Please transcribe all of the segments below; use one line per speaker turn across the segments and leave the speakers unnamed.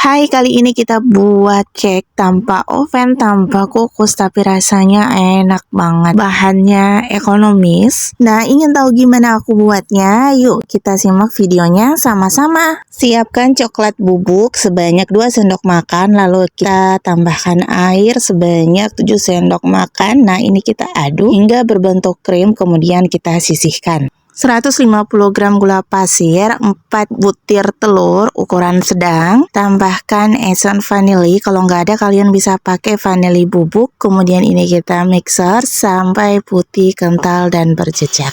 Hai, kali ini kita buat cake tanpa oven, tanpa kukus, tapi rasanya enak banget. Bahannya ekonomis. Nah, ingin tahu gimana aku buatnya? Yuk, kita simak videonya sama-sama. Siapkan coklat bubuk sebanyak 2 sendok makan, lalu kita tambahkan air sebanyak 7 sendok makan. Nah, ini kita aduk hingga berbentuk krim, kemudian kita sisihkan. 150 gram gula pasir, 4 butir telur ukuran sedang, tambahkan essence vanili. Kalau nggak ada kalian bisa pakai vanili bubuk. Kemudian ini kita mixer sampai putih, kental, dan berjejak.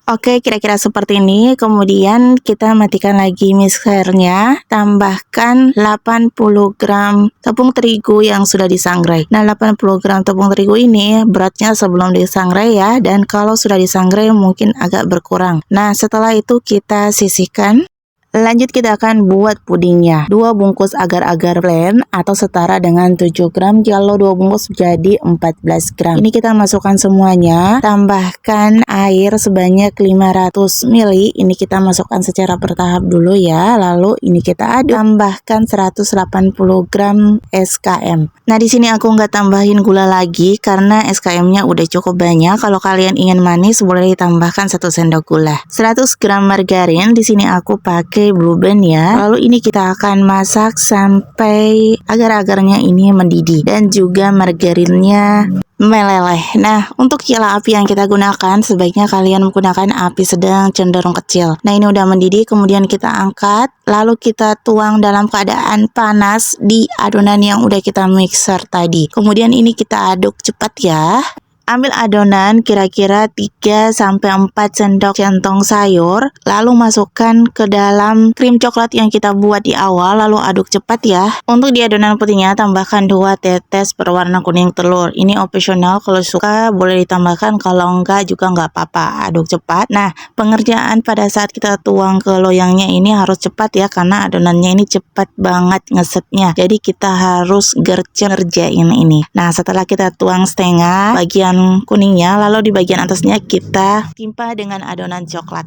Oke, kira-kira seperti ini. Kemudian kita matikan lagi mixernya. Tambahkan 80 gram tepung terigu yang sudah disangrai. Nah, 80 gram tepung terigu ini beratnya sebelum disangrai ya. Dan kalau sudah disangrai mungkin agak berkurang. Nah, setelah itu kita sisihkan. Lanjut kita akan buat pudingnya. 2 bungkus agar-agar blend atau setara dengan 7 gram. Kalau 2 bungkus jadi 14 gram. Ini kita masukkan semuanya. Tambahkan air sebanyak 500 ml. Ini kita masukkan secara bertahap dulu ya. Lalu ini kita aduk. Tambahkan 180 gram SKM. Nah, di sini aku nggak tambahin gula lagi karena SKM-nya udah cukup banyak. Kalau kalian ingin manis boleh ditambahkan 1 sendok gula. 100 gram margarin. Di sini aku pakai Blue Band ya. Lalu ini kita akan masak sampai agar-agarnya ini mendidih dan juga margarinnya meleleh. Nah, untuk kila api yang kita gunakan sebaiknya kalian menggunakan api sedang cenderung kecil. Nah, ini udah mendidih, kemudian kita angkat, lalu kita tuang dalam keadaan panas di adonan yang udah kita mixer tadi. Kemudian ini kita aduk cepat ya. Ambil adonan kira-kira 3-4 sendok centong sayur, lalu masukkan ke dalam krim coklat yang kita buat di awal, lalu aduk cepat ya. Untuk di adonan putihnya tambahkan 2 tetes berwarna kuning telur. Ini opsional, kalau suka boleh ditambahkan, kalau enggak juga enggak apa-apa. Aduk cepat. Nah, pengerjaan pada saat kita tuang ke loyangnya ini harus cepat ya, karena adonannya ini cepat banget ngesetnya. Jadi kita harus ngerjain ini. Nah, setelah kita tuang setengah bagian kuningnya, lalu di bagian atasnya kita timpa dengan adonan coklat.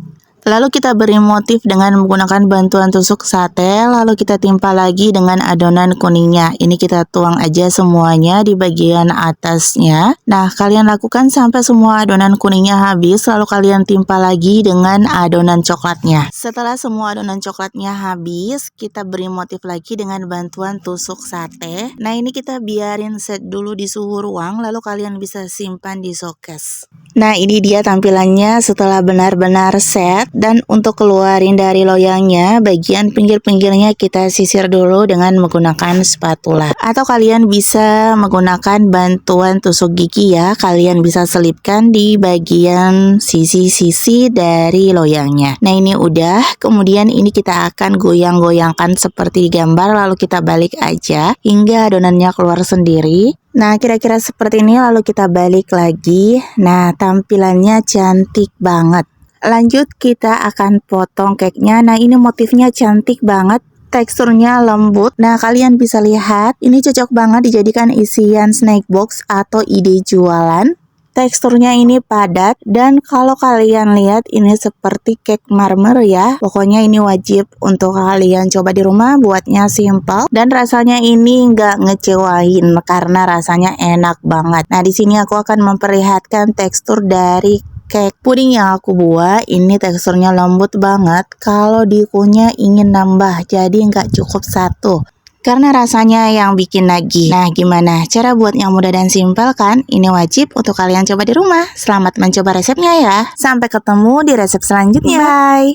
Lalu kita beri motif dengan menggunakan bantuan tusuk sate, lalu kita timpa lagi dengan adonan kuningnya. Ini kita tuang aja semuanya di bagian atasnya. Nah, kalian lakukan sampai semua adonan kuningnya habis, lalu kalian timpa lagi dengan adonan coklatnya. Setelah semua adonan coklatnya habis, kita beri motif lagi dengan bantuan tusuk sate. Nah, ini kita biarin set dulu di suhu ruang, lalu kalian bisa simpan di showcase. Nah, ini dia tampilannya setelah benar-benar set. Dan untuk keluarin dari loyangnya, bagian pinggir-pinggirnya kita sisir dulu dengan menggunakan spatula. Atau kalian bisa menggunakan bantuan tusuk gigi ya. Kalian bisa selipkan di bagian sisi-sisi dari loyangnya. Nah, ini udah. Kemudian ini kita akan goyang-goyangkan seperti gambar, lalu kita balik aja hingga adonannya keluar sendiri. Nah, kira-kira seperti ini, lalu kita balik lagi. Nah, tampilannya cantik banget. Lanjut kita akan potong cake-nya. Nah, ini motifnya cantik banget. Teksturnya lembut. Nah, kalian bisa lihat ini cocok banget dijadikan isian snack box atau ide jualan. Teksturnya ini padat dan kalau kalian lihat ini seperti cake marmer ya. Pokoknya ini wajib untuk kalian coba di rumah, buatnya simple dan rasanya ini nggak ngecewain karena rasanya enak banget. Nah, di sini aku akan memperlihatkan tekstur dari cake puding yang aku buat. Ini teksturnya lembut banget. Kalau dikunyah ingin nambah, jadi nggak cukup 1 karena rasanya yang bikin nagih. Nah, gimana cara buat yang mudah dan simpel kan? Ini wajib untuk kalian coba di rumah. Selamat mencoba resepnya ya. Sampai ketemu di resep selanjutnya. Bye.